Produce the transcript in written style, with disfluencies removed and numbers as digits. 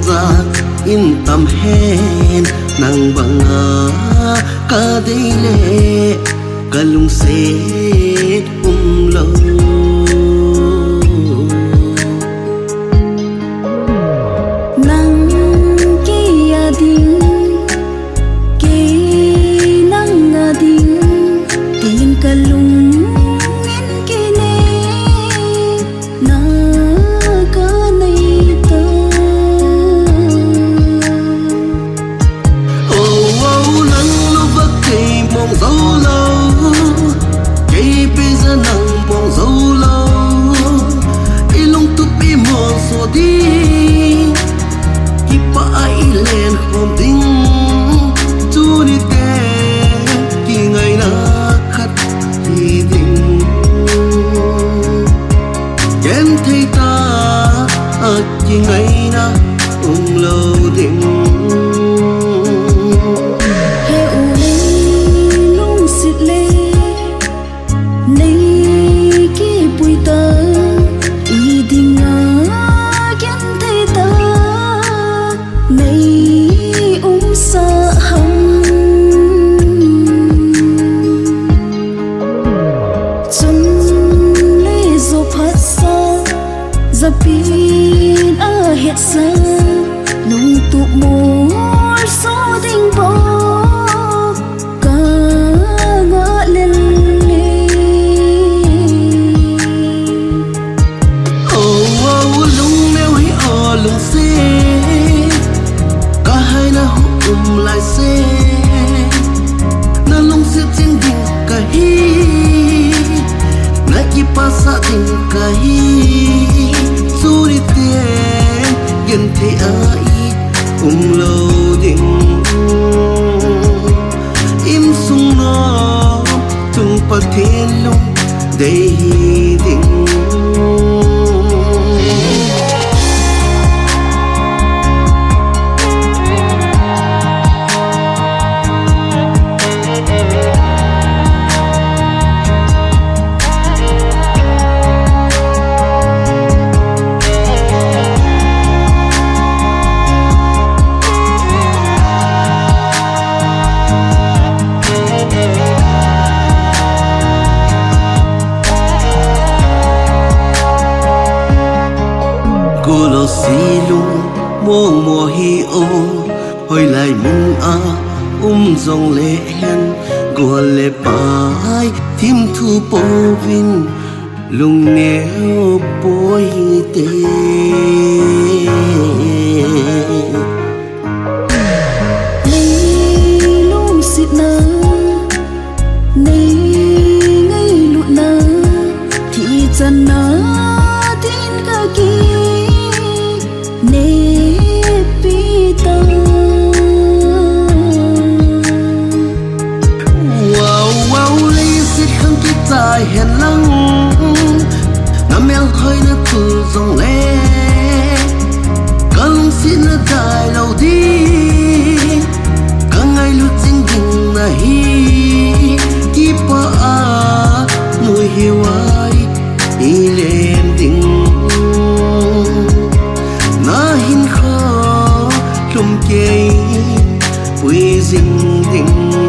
giặc in tâm hen nàng bằng ca đây lệ ca lung xế lâu nang kia ding ke nang ding tin ca lung in kine na ca nei ta nang lu vắt cây mong dấu lâu cây bây giờ nang mong dấu lâu i lung tu pi mong so đi ki pa ai lên hôm ding chu ni te ki ngày na khát thì ding ken thấy ta ki ngày na lâu ding Zapin a het sa nung tu mor so ding bo ka nga len le lung mèo hi lung se ka hai na lại se na lung se tin ding ka hi na ki pa sa ding ka hi suri tiền yên thế ai lâu ding im sung nó tung pa thiên lung đây ding mong mùa hi ô hồi lại mừng dòng lệ hen gùa lệ bài thím thu bố vinh lùng nèo bối tê này lung xịt nơ này ngay lụt nơ thì chân nơ tin cả kia dài hẹn lăng nằm mèo hơi nó từ dòng lệ căng xin nó dài lâu đi căng ngay lúc chính đình là hi ki pa nuôi hiu ai đi lên tình na hin khó lum kê quy dinh tình